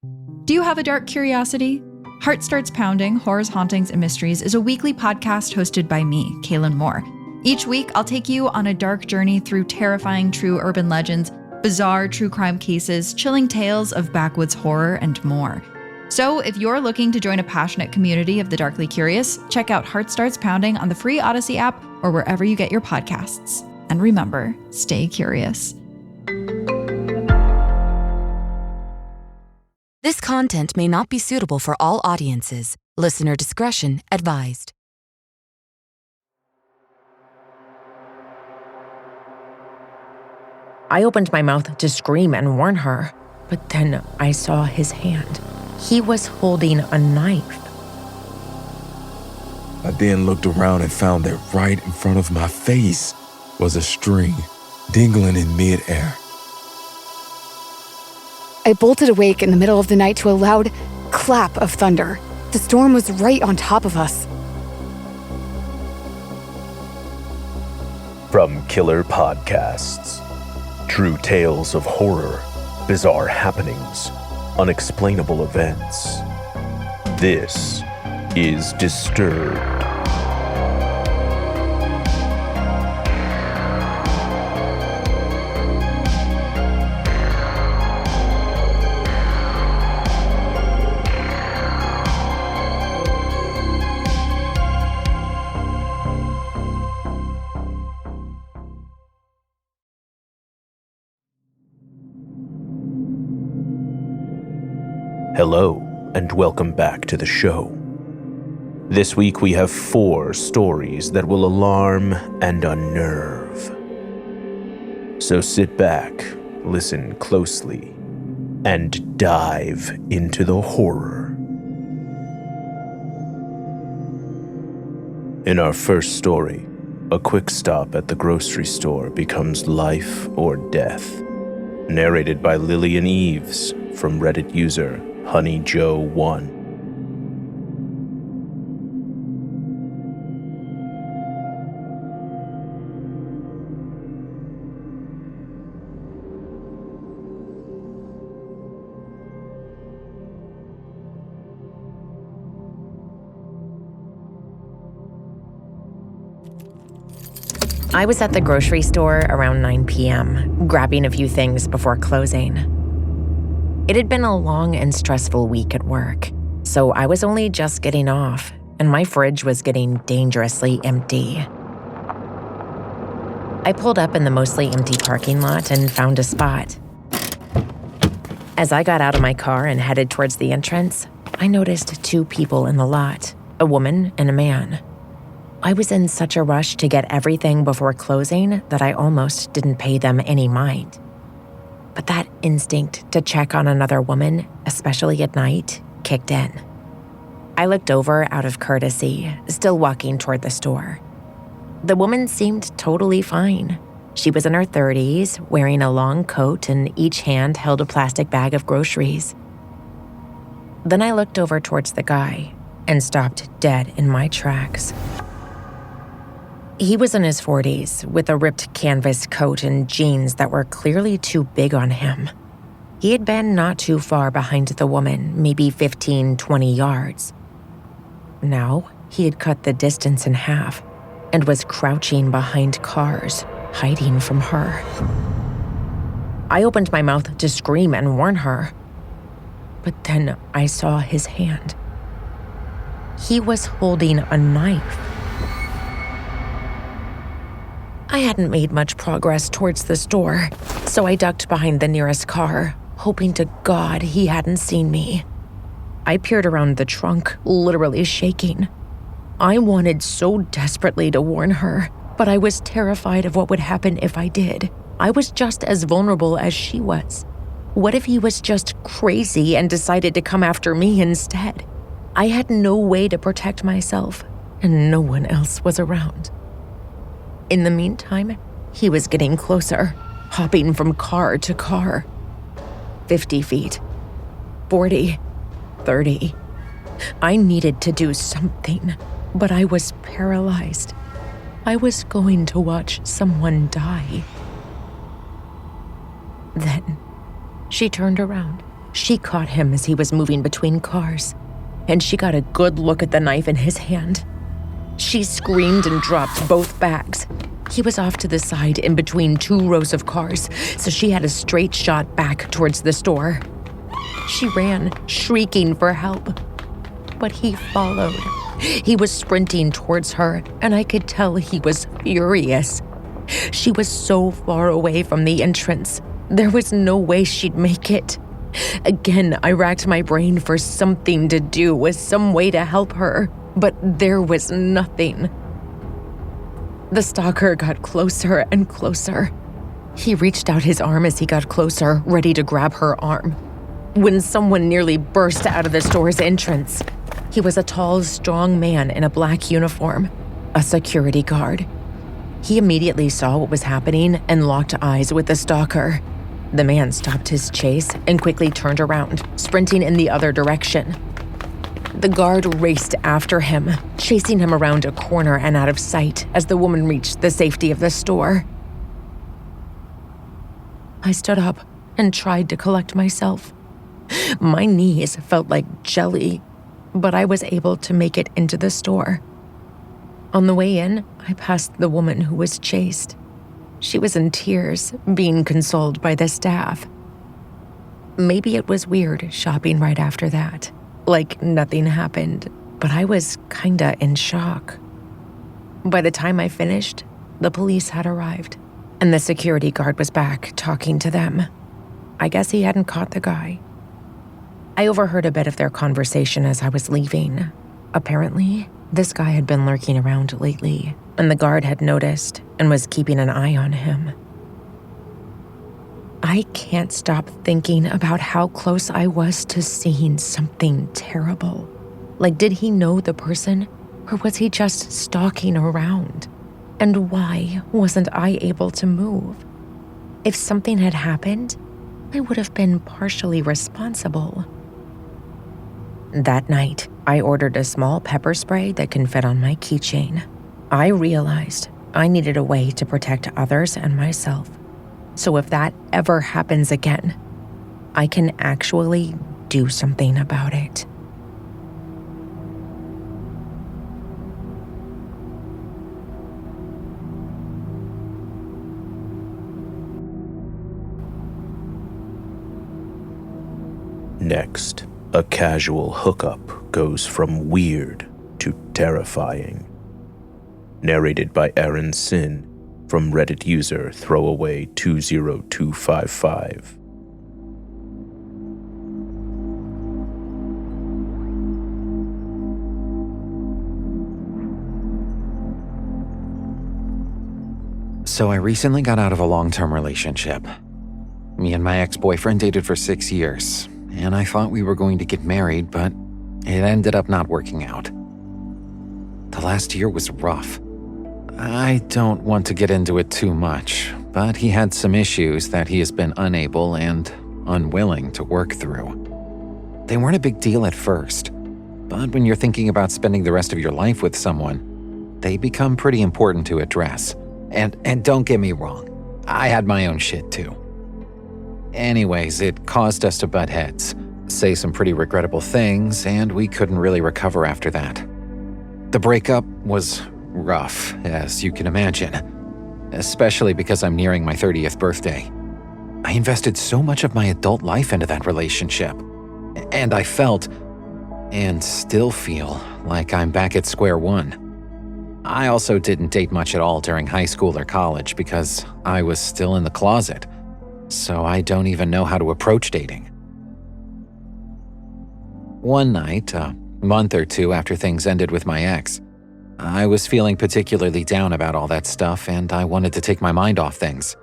Do you have a dark curiosity? Heart Starts Pounding, Horrors, Hauntings, and Mysteries is a weekly podcast hosted by me, Kaylin Moore. Each week, I'll take you on a dark journey through terrifying true urban legends, bizarre true crime cases, chilling tales of backwoods horror, and more. So if you're looking to join a passionate community of the darkly curious, check out Heart Starts Pounding on the free Odyssey app or wherever you get your podcasts. And remember, stay curious. This content may not be suitable for all audiences. Listener discretion advised. I opened my mouth to scream and warn her, but then I saw his hand. He was holding a knife. I then looked around and found that right in front of my face was a string dangling in midair. I bolted awake in the middle of the night to a loud clap of thunder. The storm was right on top of us. From Killer Podcasts, true tales of horror, bizarre happenings, unexplainable events. This is Disturbed. Hello, and welcome back to the show. This week we have 4 stories that will alarm and unnerve. So sit back, listen closely, and dive into the horror. In our first story, a quick stop at the grocery store becomes life or death. Narrated by Lilian Yves from Reddit user HoneyJoe1. I was at the grocery store around 9 p.m., grabbing a few things before closing. It had been a long and stressful week at work, so I was only just getting off, and my fridge was getting dangerously empty. I pulled up in the mostly empty parking lot and found a spot. As I got out of my car and headed towards the entrance, I noticed 2 people in the lot, a woman and a man. I was in such a rush to get everything before closing that I almost didn't pay them any mind. But that instinct to check on another woman, especially at night, kicked in. I looked over out of courtesy, still walking toward the store. The woman seemed totally fine. She was in her 30s, wearing a long coat, and each hand held a plastic bag of groceries. Then I looked over towards the guy and stopped dead in my tracks. He was in his 40s, with a ripped canvas coat and jeans that were clearly too big on him. He had been not too far behind the woman, maybe 15, 20 yards. Now, he had cut the distance in half and was crouching behind cars, hiding from her. I opened my mouth to scream and warn her, but then I saw his hand. He was holding a knife. I hadn't made much progress towards the store, so I ducked behind the nearest car, hoping to God he hadn't seen me. I peered around the trunk, literally shaking. I wanted so desperately to warn her, but I was terrified of what would happen if I did. I was just as vulnerable as she was. What if he was just crazy and decided to come after me instead? I had no way to protect myself, and no one else was around. In the meantime, he was getting closer, hopping from car to car. 50 feet, 40, 30. I needed to do something, but I was paralyzed. I was going to watch someone die. Then she turned around She caught him as he was moving between cars, and she got a good look at the knife in his hand. She screamed and dropped both bags. He was off to the side in between 2 rows of cars, so she had a straight shot back towards the store. She ran, shrieking for help. But he followed. He was sprinting towards her, and I could tell he was furious. She was so far away from the entrance. There was no way she'd make it. Again, I racked my brain for something to do, with some way to help her, but there was nothing. The stalker got closer and closer. He reached out his arm as he got closer, ready to grab her arm, when someone nearly burst out of the store's entrance. He was a tall, strong man in a black uniform, a security guard. He immediately saw what was happening and locked eyes with the stalker. The man stopped his chase and quickly turned around, sprinting in the other direction. The guard raced after him, chasing him around a corner and out of sight as the woman reached the safety of the store. I stood up and tried to collect myself. My knees felt like jelly, but I was able to make it into the store. On the way in, I passed the woman who was chased. She was in tears, being consoled by the staff. Maybe it was weird shopping right after that, like nothing happened, but I was kinda in shock. By the time I finished, the police had arrived, and the security guard was back talking to them. I guess he hadn't caught the guy. I overheard a bit of their conversation as I was leaving. Apparently, this guy had been lurking around lately, and the guard had noticed and was keeping an eye on him. I can't stop thinking about how close I was to seeing something terrible. Like, did he know the person, or was he just stalking around? And why wasn't I able to move? If something had happened, I would have been partially responsible. That night, I ordered a small pepper spray that can fit on my keychain. I realized I needed a way to protect others and myself. So if that ever happens again, I can actually do something about it. Next, a casual hookup goes from weird to terrifying. Narrated by Sinn from Reddit user Throwaway20255. So I recently got out of a long-term relationship. Me and my ex-boyfriend dated for 6 years, and I thought we were going to get married, but it ended up not working out. The last year was rough. I don't want to get into it too much, but he had some issues that he has been unable and unwilling to work through. They weren't a big deal at first, but when you're thinking about spending the rest of your life with someone, they become pretty important to address. And don't get me wrong, I had my own shit too. Anyways, it caused us to butt heads, say some pretty regrettable things, and we couldn't really recover after that. The breakup was rough, as you can imagine, especially because I'm nearing my 30th birthday. I invested so much of my adult life into that relationship, and I felt, and still feel, like I'm back at square one. I also didn't date much at all during high school or college because I was still in the closet, so I don't even know how to approach dating. One night, a month or two after things ended with my ex, I was feeling particularly down about all that stuff and I wanted to take my mind off things.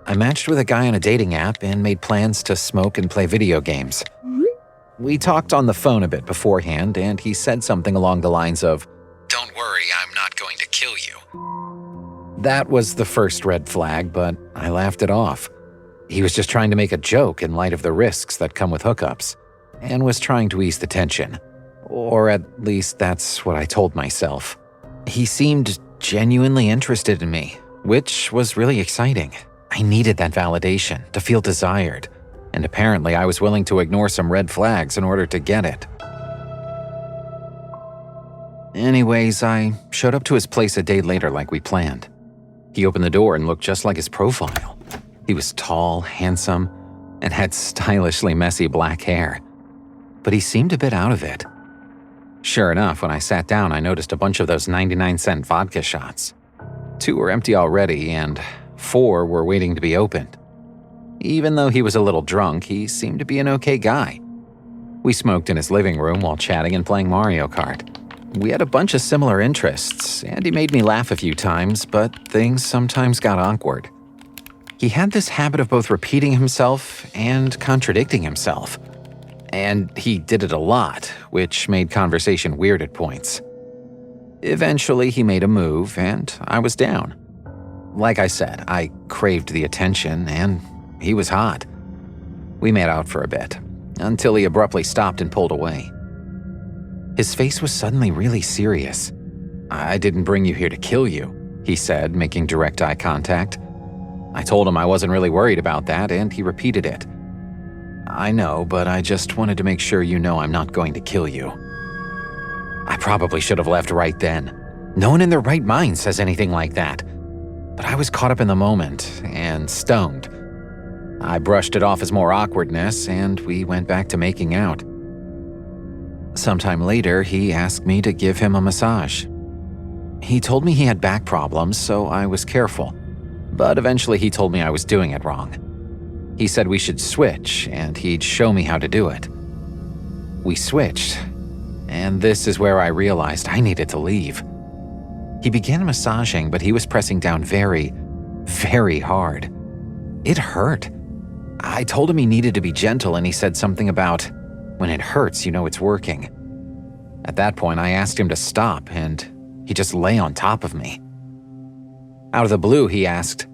I matched with a guy on a dating app and made plans to smoke and play video games. We talked on the phone a bit beforehand and he said something along the lines of, "Don't worry, I'm not going to kill you." That was the first red flag, but I laughed it off. He was just trying to make a joke in light of the risks that come with hookups, and was trying to ease the tension. Or at least that's what I told myself. He seemed genuinely interested in me, which was really exciting. I needed that validation to feel desired, and apparently I was willing to ignore some red flags in order to get it. Anyways, I showed up to his place a day later like we planned. He opened the door and looked just like his profile. He was tall, handsome, and had stylishly messy black hair. But he seemed a bit out of it. Sure enough, when I sat down, I noticed a bunch of those 99-cent vodka shots. 2 were empty already, and 4 were waiting to be opened. Even though he was a little drunk, he seemed to be an okay guy. We smoked in his living room while chatting and playing Mario Kart. We had a bunch of similar interests, and he made me laugh a few times, but things sometimes got awkward. He had this habit of both repeating himself and contradicting himself. And he did it a lot, which made conversation weird at points. Eventually, he made a move, and I was down. Like I said, I craved the attention, and he was hot. We made out for a bit, until he abruptly stopped and pulled away. His face was suddenly really serious. "I didn't bring you here to kill you," he said, making direct eye contact. I told him I wasn't really worried about that, and he repeated it. "I know, but I just wanted to make sure you know I'm not going to kill you." I probably should have left right then. No one in their right mind says anything like that. But I was caught up in the moment and stoned. I brushed it off as more awkwardness, and we went back to making out. Sometime later, he asked me to give him a massage. He told me he had back problems, so I was careful. But eventually he told me I was doing it wrong. He said we should switch, and he'd show me how to do it. We switched, and this is where I realized I needed to leave. He began massaging, but he was pressing down very, very hard. It hurt. I told him he needed to be gentle, and he said something about, "When it hurts, you know it's working." At that point, I asked him to stop, and he just lay on top of me. Out of the blue, he asked,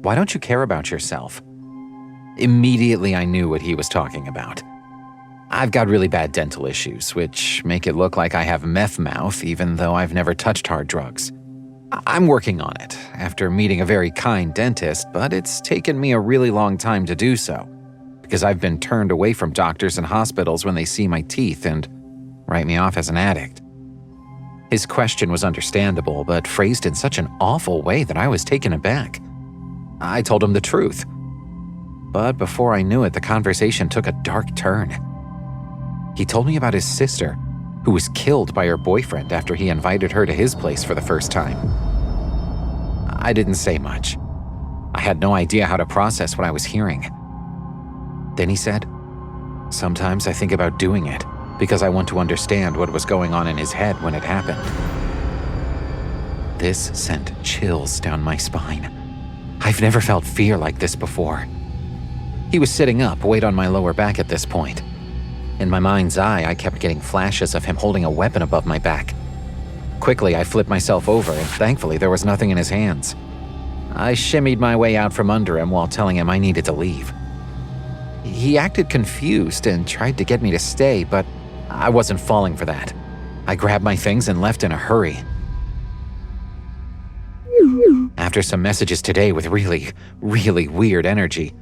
"Why don't you care about yourself?" Immediately, I knew what he was talking about. I've got really bad dental issues, which make it look like I have meth mouth, even though I've never touched hard drugs. I'm working on it, after meeting a very kind dentist, but it's taken me a really long time to do so, because I've been turned away from doctors and hospitals when they see my teeth and write me off as an addict. His question was understandable, but phrased in such an awful way that I was taken aback. I told him the truth. But before I knew it, the conversation took a dark turn. He told me about his sister, who was killed by her boyfriend after he invited her to his place for the first time. I didn't say much. I had no idea how to process what I was hearing. Then he said, "Sometimes I think about doing it because I want to understand what was going on in his head when it happened." This sent chills down my spine. I've never felt fear like this before. He was sitting up, weight on my lower back at this point. In my mind's eye, I kept getting flashes of him holding a weapon above my back. Quickly, I flipped myself over, and thankfully there was nothing in his hands. I shimmied my way out from under him while telling him I needed to leave. He acted confused and tried to get me to stay, but I wasn't falling for that. I grabbed my things and left in a hurry. After some messages today with really, really weird energy,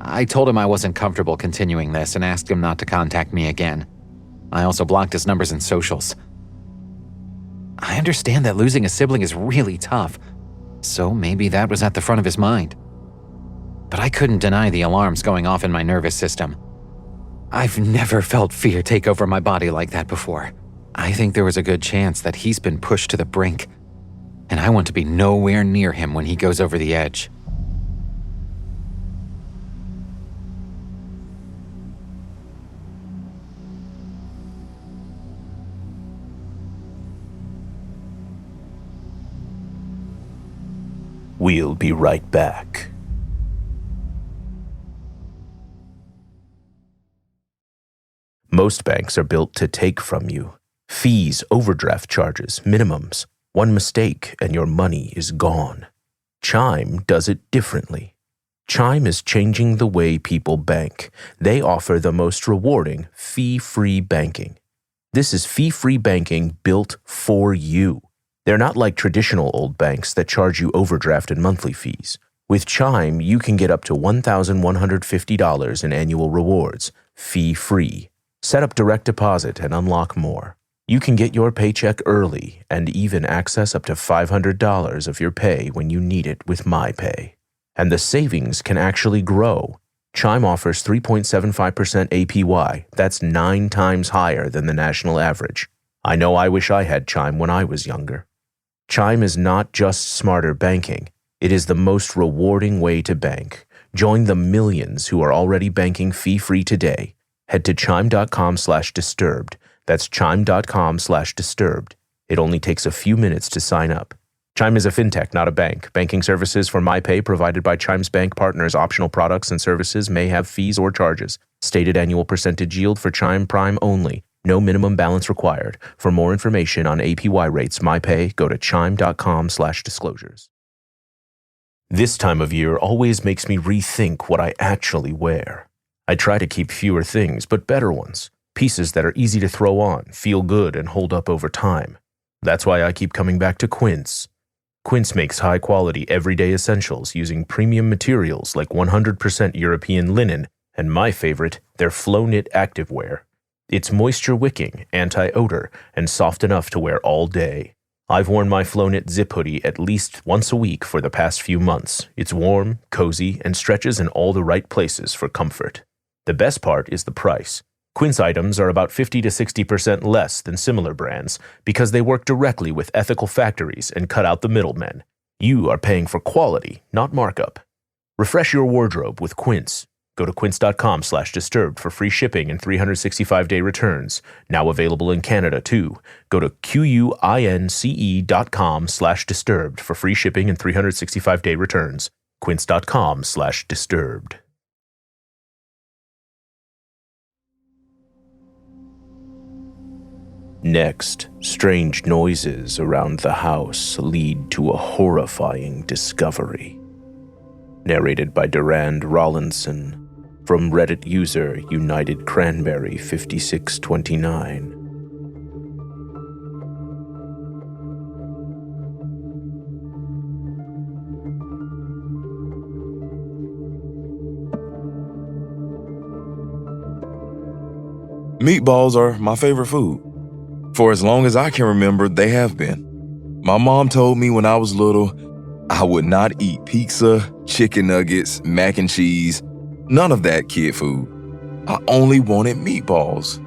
I told him I wasn't comfortable continuing this and asked him not to contact me again. I also blocked his numbers and socials. I understand that losing a sibling is really tough, so maybe that was at the front of his mind. But I couldn't deny the alarms going off in my nervous system. I've never felt fear take over my body like that before. I think there was a good chance that he's been pushed to the brink, and I want to be nowhere near him when he goes over the edge. We'll be right back. Most banks are built to take from you. Fees, overdraft charges, minimums. One mistake and your money is gone. Chime does it differently. Chime is changing the way people bank. They offer the most rewarding, fee-free banking. This is fee-free banking built for you. They're not like traditional old banks that charge you overdraft and monthly fees. With Chime, you can get up to $1,150 in annual rewards, fee-free. Set up direct deposit and unlock more. You can get your paycheck early and even access up to $500 of your pay when you need it with MyPay. And the savings can actually grow. Chime offers 3.75% APY. That's 9 times higher than the national average. I know I wish I had Chime when I was younger. Chime is not just smarter banking. It is the most rewarding way to bank. Join the millions who are already banking fee-free today. Head to chime.com/disturbed. That's chime.com/disturbed. It only takes a few minutes to sign up. Chime is a fintech, not a bank. Banking services for MyPay provided by Chime's bank partners. Optional products and services may have fees or charges. Stated annual percentage yield for Chime Prime only. No minimum balance required. For more information on APY rates, MyPay, go to chime.com/disclosures. This time of year always makes me rethink what I actually wear. I try to keep fewer things, but better ones. Pieces that are easy to throw on, feel good, and hold up over time. That's why I keep coming back to Quince. Quince makes high-quality, everyday essentials using premium materials like 100% European linen, and my favorite, their flow-knit activewear. It's moisture-wicking, anti-odor, and soft enough to wear all day. I've worn my flow-knit zip hoodie at least once a week for the past few months. It's warm, cozy, and stretches in all the right places for comfort. The best part is the price. Quince items are about 50 to 60% less than similar brands because they work directly with ethical factories and cut out the middlemen. You are paying for quality, not markup. Refresh your wardrobe with Quince. Go to quince.com/disturbed for free shipping and 365-day returns. Now available in Canada too. Go to quince.com/disturbed for free shipping and 365-day returns. Quince.com/disturbed. Next, strange noises around the house lead to a horrifying discovery. Narrated by Durand Rollinson, from Reddit user United Cranberry 5629. Meatballs are my favorite food. For as long as I can remember, they have been. My mom told me when I was little, I would not eat pizza, chicken nuggets, mac and cheese, none of that kid food. I only wanted meatballs.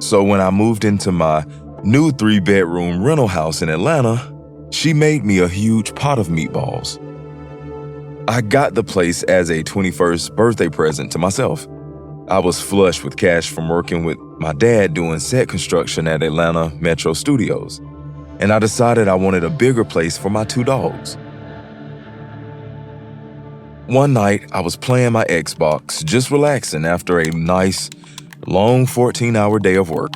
So when I moved into my new 3-bedroom rental house in Atlanta, she made me a huge pot of meatballs. I got the place as a 21st birthday present to myself. I was flush with cash from working with my dad doing set construction at Atlanta Metro Studios, and I decided I wanted a bigger place for my 2 dogs. One night, I was playing my Xbox, just relaxing after a nice, long 14-hour day of work.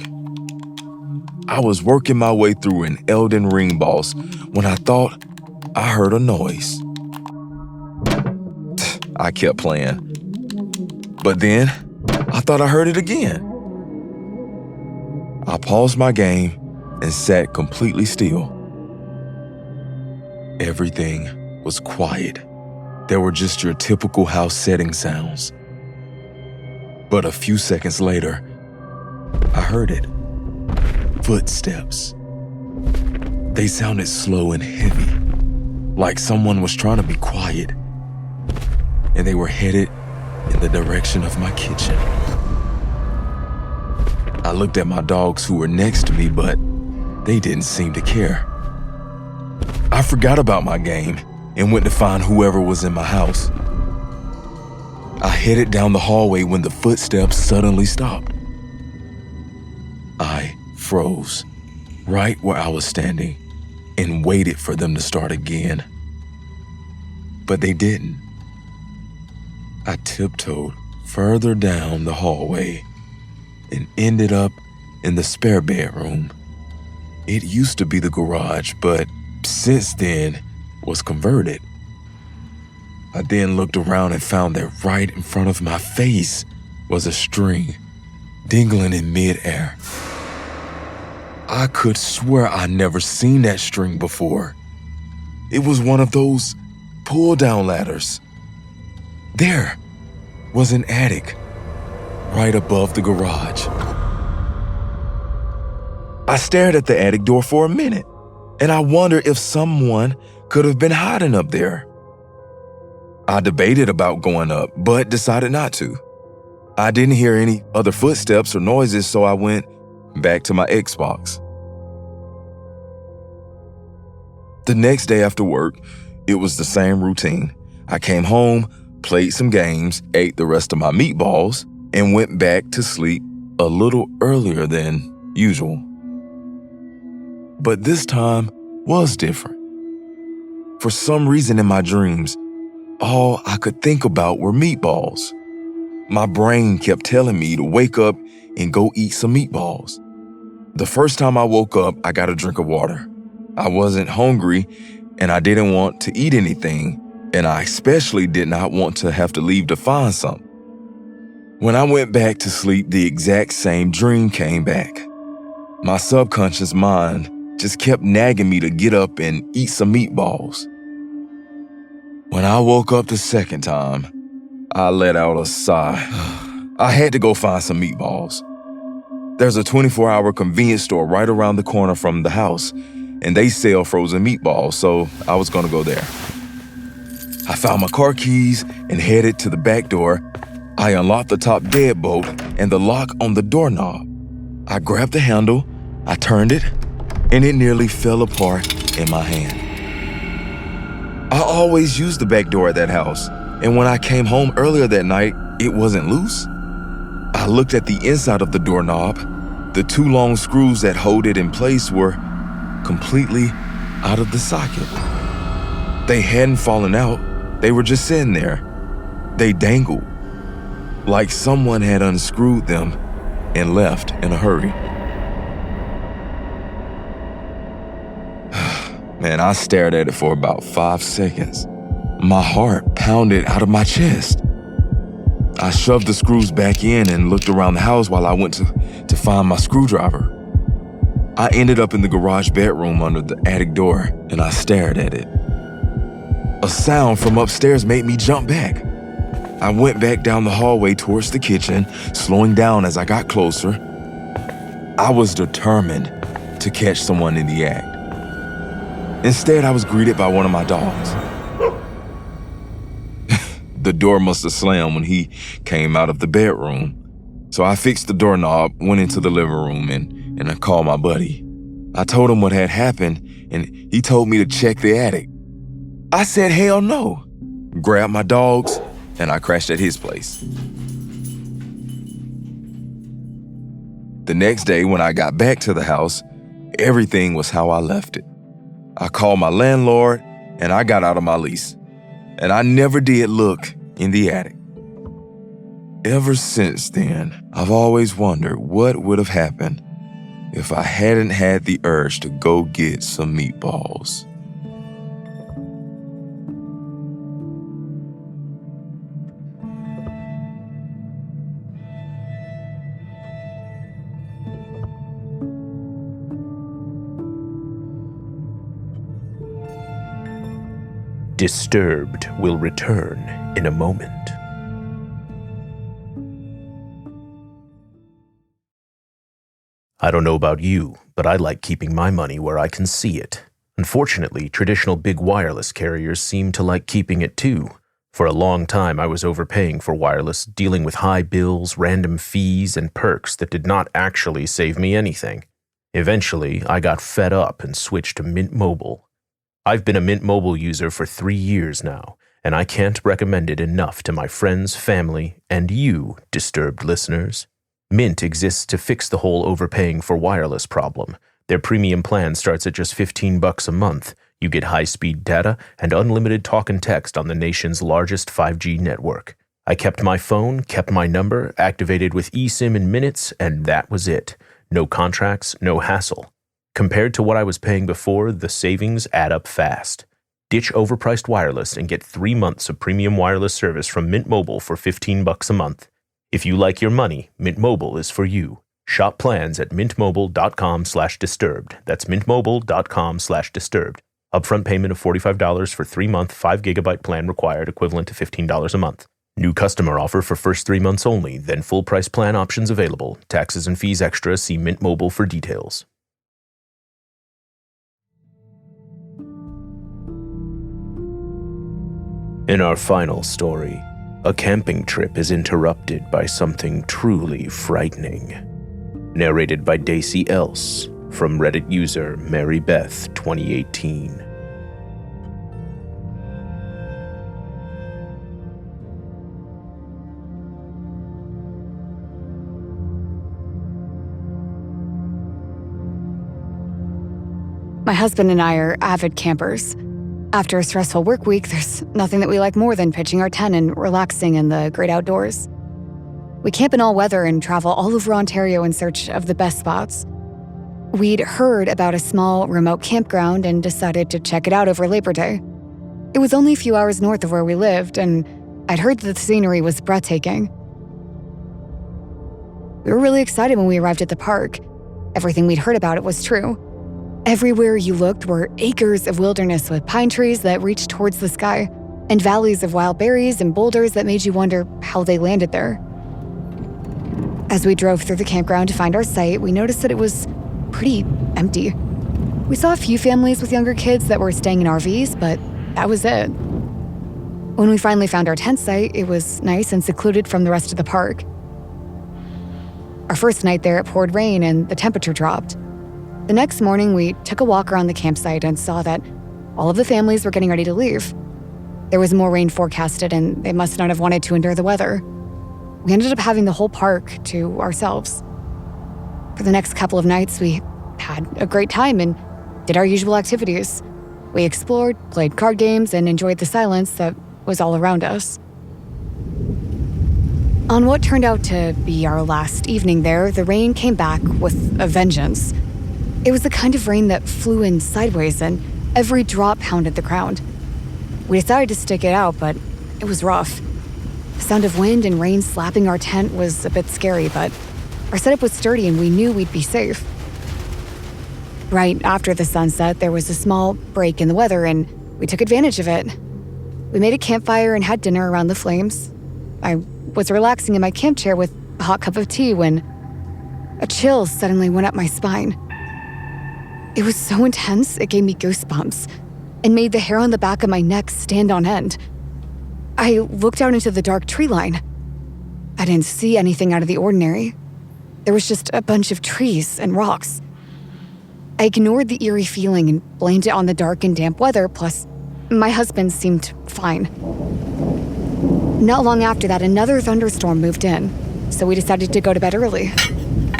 I was working my way through an Elden Ring boss when I thought I heard a noise. I kept playing. But then, I thought I heard it again. I paused my game and sat completely still. Everything was quiet. There were just your typical house setting sounds. But a few seconds later, I heard it. Footsteps. They sounded slow and heavy, like someone was trying to be quiet. And they were headed in the direction of my kitchen. I looked at my dogs who were next to me, but they didn't seem to care. I forgot about my game and went to find whoever was in my house. I headed down the hallway when the footsteps suddenly stopped. I froze right where I was standing and waited for them to start again. But they didn't. I tiptoed further down the hallway and ended up in the spare bedroom. It used to be the garage, but since then was converted. I then looked around and found that right in front of my face was a string dangling in midair. I could swear I'd never seen that string before. It was one of those pull-down ladders. There was an attic right above the garage. I stared at the attic door for a minute, and I wondered if someone could have been hiding up there. I debated about going up, but decided not to. I didn't hear any other footsteps or noises, so I went back to my Xbox. The next day after work, it was the same routine. I came home, played some games, ate the rest of my meatballs, and went back to sleep a little earlier than usual. But this time was different. For some reason in my dreams, all I could think about were meatballs. My brain kept telling me to wake up and go eat some meatballs. The first time I woke up, I got a drink of water. I wasn't hungry, and I didn't want to eat anything, and I especially did not want to have to leave to find something. When I went back to sleep, the exact same dream came back. My subconscious mind just kept nagging me to get up and eat some meatballs. When I woke up the second time, I let out a sigh. I had to go find some meatballs. There's a 24-hour convenience store right around the corner from the house, and they sell frozen meatballs, so I was gonna go there. I found my car keys and headed to the back door. I unlocked the top deadbolt and the lock on the doorknob. I grabbed the handle, I turned it, and it nearly fell apart in my hand. I always used the back door at that house, and when I came home earlier that night, it wasn't loose. I looked at the inside of the doorknob. The two long screws that hold it in place were completely out of the socket. They hadn't fallen out, they were just sitting there. They dangled, like someone had unscrewed them and left in a hurry. Man, I stared at it for about 5 seconds. My heart pounded out of my chest. I shoved the screws back in and looked around the house while I went to find my screwdriver. I ended up in the garage bedroom under the attic door, and I stared at it. A sound from upstairs made me jump back. I went back down the hallway towards the kitchen, slowing down as I got closer. I was determined to catch someone in the act. Instead, I was greeted by one of my dogs. The door must have slammed when he came out of the bedroom. So I fixed the doorknob, went into the living room, and I called my buddy. I told him what had happened, and he told me to check the attic. I said, hell no. Grabbed my dogs, and I crashed at his place. The next day, when I got back to the house, everything was how I left it. I called my landlord, and I got out of my lease. And I never did look in the attic. Ever since then, I've always wondered what would have happened if I hadn't had the urge to go get some meatballs. Disturbed will return in a moment. I don't know about you, but I like keeping my money where I can see it. Unfortunately, traditional big wireless carriers seem to like keeping it too. For a long time, I was overpaying for wireless, dealing with high bills, random fees, and perks that did not actually save me anything. Eventually, I got fed up and switched to Mint Mobile. I've been a Mint Mobile user for 3 years now, and I can't recommend it enough to my friends, family, and you, disturbed listeners. Mint exists to fix the whole overpaying for wireless problem. Their premium plan starts at just $15 a month. You get high-speed data and unlimited talk and text on the nation's largest 5G network. I kept my phone, kept my number, activated with eSIM in minutes, and that was it. No contracts, no hassle. Compared to what I was paying before, the savings add up fast. Ditch overpriced wireless and get 3 months of premium wireless service from Mint Mobile for $15 a month. If you like your money, Mint Mobile is for you. Shop plans at mintmobile.com/disturbed. That's mintmobile.com/disturbed. Upfront payment of $45 for 3-month, 5GB plan required, equivalent to $15 a month. New customer offer for first 3 months only, then full price plan options available. Taxes and fees extra. See Mint Mobile for details. In our final story, a camping trip is interrupted by something truly frightening. Narrated by Dacey Else from Reddit user MaryBeth2018. My husband and I are avid campers. After a stressful work week, there's nothing that we like more than pitching our tent and relaxing in the great outdoors. We camp in all weather and travel all over Ontario in search of the best spots. We'd heard about a small, remote campground and decided to check it out over Labor Day. It was only a few hours north of where we lived, and I'd heard that the scenery was breathtaking. We were really excited when we arrived at the park. Everything we'd heard about it was true. Everywhere you looked were acres of wilderness with pine trees that reached towards the sky, and valleys of wild berries and boulders that made you wonder how they landed there. As we drove through the campground to find our site, we noticed that it was pretty empty. We saw a few families with younger kids that were staying in RVs, but that was it. When we finally found our tent site, it was nice and secluded from the rest of the park. Our first night there, it poured rain and the temperature dropped. The next morning, we took a walk around the campsite and saw that all of the families were getting ready to leave. There was more rain forecasted, and they must not have wanted to endure the weather. We ended up having the whole park to ourselves. For the next couple of nights, we had a great time and did our usual activities. We explored, played card games, and enjoyed the silence that was all around us. On what turned out to be our last evening there, the rain came back with a vengeance. It was the kind of rain that flew in sideways, and every drop pounded the ground. We decided to stick it out, but it was rough. The sound of wind and rain slapping our tent was a bit scary, but our setup was sturdy and we knew we'd be safe. Right after the sunset, there was a small break in the weather, and we took advantage of it. We made a campfire and had dinner around the flames. I was relaxing in my camp chair with a hot cup of tea when a chill suddenly went up my spine. It was so intense, it gave me goosebumps and made the hair on the back of my neck stand on end. I looked out into the dark tree line. I didn't see anything out of the ordinary. There was just a bunch of trees and rocks. I ignored the eerie feeling and blamed it on the dark and damp weather, plus my husband seemed fine. Not long after that, another thunderstorm moved in, so we decided to go to bed early.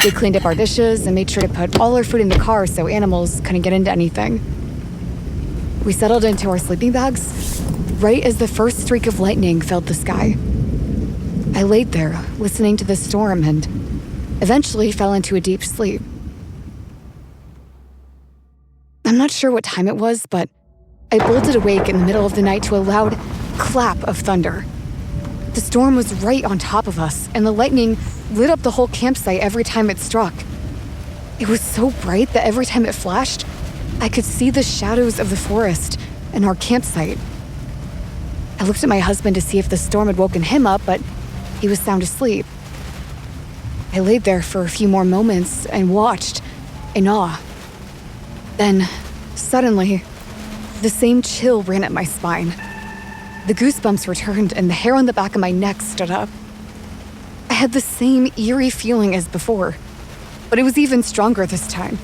We cleaned up our dishes and made sure to put all our food in the car so animals couldn't get into anything. We settled into our sleeping bags right as the first streak of lightning filled the sky. I laid there, listening to the storm, and eventually fell into a deep sleep. I'm not sure what time it was, but I bolted awake in the middle of the night to a loud clap of thunder. The storm was right on top of us, and the lightning lit up the whole campsite every time it struck. It was so bright that every time it flashed, I could see the shadows of the forest and our campsite. I looked at my husband to see if the storm had woken him up, but he was sound asleep. I laid there for a few more moments and watched in awe. Then, suddenly, the same chill ran up my spine. The goosebumps returned and the hair on the back of my neck stood up. I had the same eerie feeling as before, but it was even stronger this time.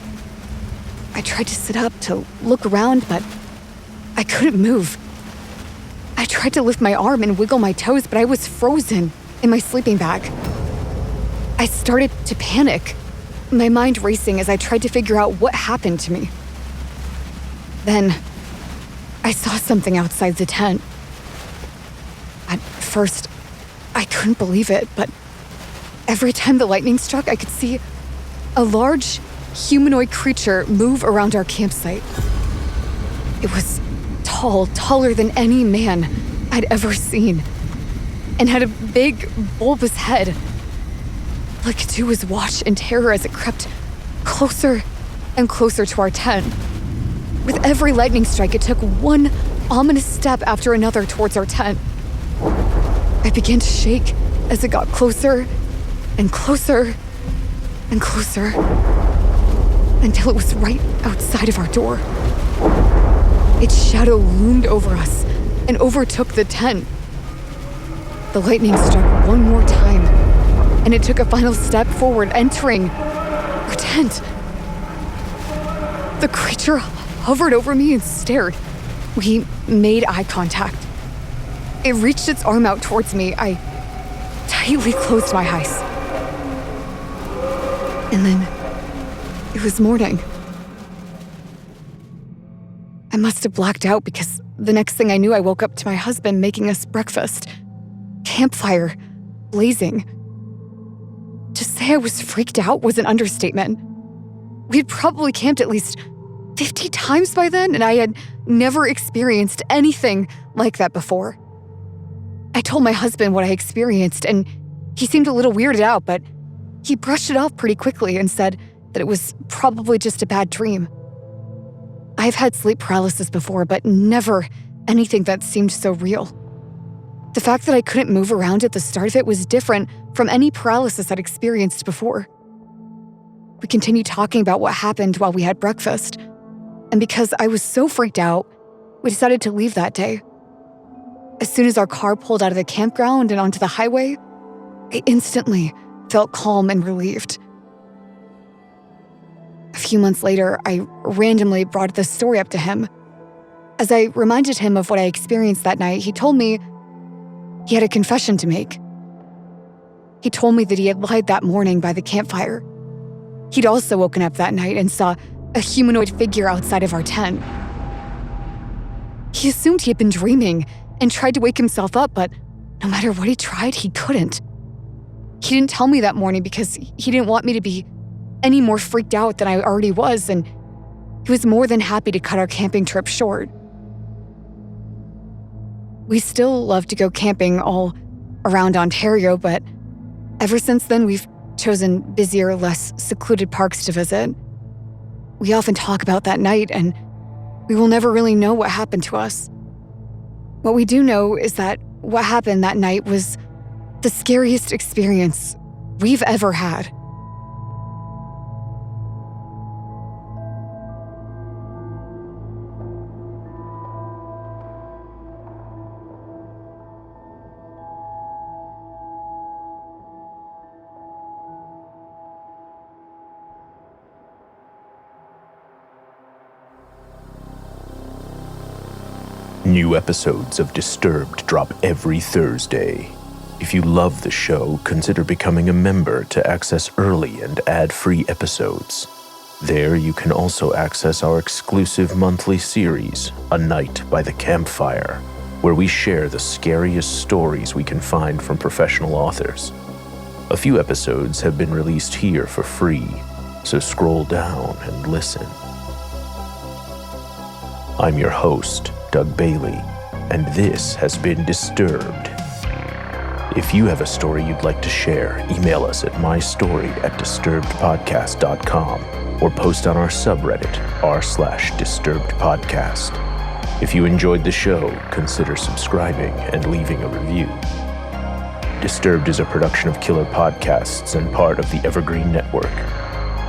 I tried to sit up to look around, but I couldn't move. I tried to lift my arm and wiggle my toes, but I was frozen in my sleeping bag. I started to panic, my mind racing as I tried to figure out what happened to me. Then, I saw something outside the tent. At first, I couldn't believe it, but every time the lightning struck, I could see a large, humanoid creature move around our campsite. It was tall, taller than any man I'd ever seen, and had a big, bulbous head. I could do was watch in terror as it crept closer and closer to our tent. With every lightning strike, it took one ominous step after another towards our tent. I began to shake as it got closer and closer and closer until it was right outside of our door. Its shadow loomed over us and overtook the tent. The lightning struck one more time, and it took a final step forward, entering our tent. The creature hovered over me and stared. We made eye contact. It reached its arm out towards me. I tightly closed my eyes. And then it was morning. I must have blacked out because the next thing I knew, I woke up to my husband making us breakfast. Campfire blazing. To say I was freaked out was an understatement. We'd probably camped at least 50 times by then, and I had never experienced anything like that before. I told my husband what I experienced, and he seemed a little weirded out, but he brushed it off pretty quickly and said that it was probably just a bad dream. I've had sleep paralysis before, but never anything that seemed so real. The fact that I couldn't move around at the start of it was different from any paralysis I'd experienced before. We continued talking about what happened while we had breakfast, and because I was so freaked out, we decided to leave that day. As soon as our car pulled out of the campground and onto the highway, I instantly felt calm and relieved. A few months later, I randomly brought this story up to him. As I reminded him of what I experienced that night, he told me he had a confession to make. He told me that he had lied that morning by the campfire. He'd also woken up that night and saw a humanoid figure outside of our tent. He assumed he had been dreaming and tried to wake himself up, but no matter what he tried, he couldn't. He didn't tell me that morning because he didn't want me to be any more freaked out than I already was, and he was more than happy to cut our camping trip short. We still love to go camping all around Ontario, but ever since then, we've chosen busier, less secluded parks to visit. We often talk about that night, and we will never really know what happened to us. What we do know is that what happened that night was the scariest experience we've ever had. New episodes of Disturbed drop every Thursday. If you love the show, consider becoming a member to access early and ad-free episodes. There you can also access our exclusive monthly series, A Night by the Campfire, where we share the scariest stories we can find from professional authors. A few episodes have been released here for free, so scroll down and listen. I'm your host, Doug Bailey, and this has been Disturbed. If you have a story you'd like to share, email us at mystory@disturbedpodcast.com or post on our subreddit, r/disturbedpodcast. If you enjoyed the show, consider subscribing and leaving a review. Disturbed is a production of Killer Podcasts and part of the Evergreen Network.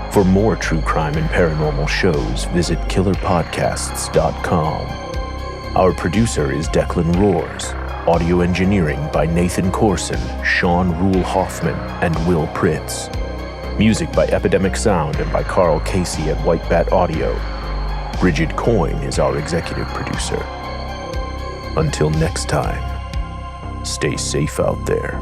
For more true crime and paranormal shows, visit killerpodcasts.com. Our producer is Declan Roars. Audio engineering by Nathan Corson, Sean Rule Hoffman, and Will Pritz. Music by Epidemic Sound and by Carl Casey at White Bat Audio. Bridget Coyne is our executive producer. Until next time, stay safe out there.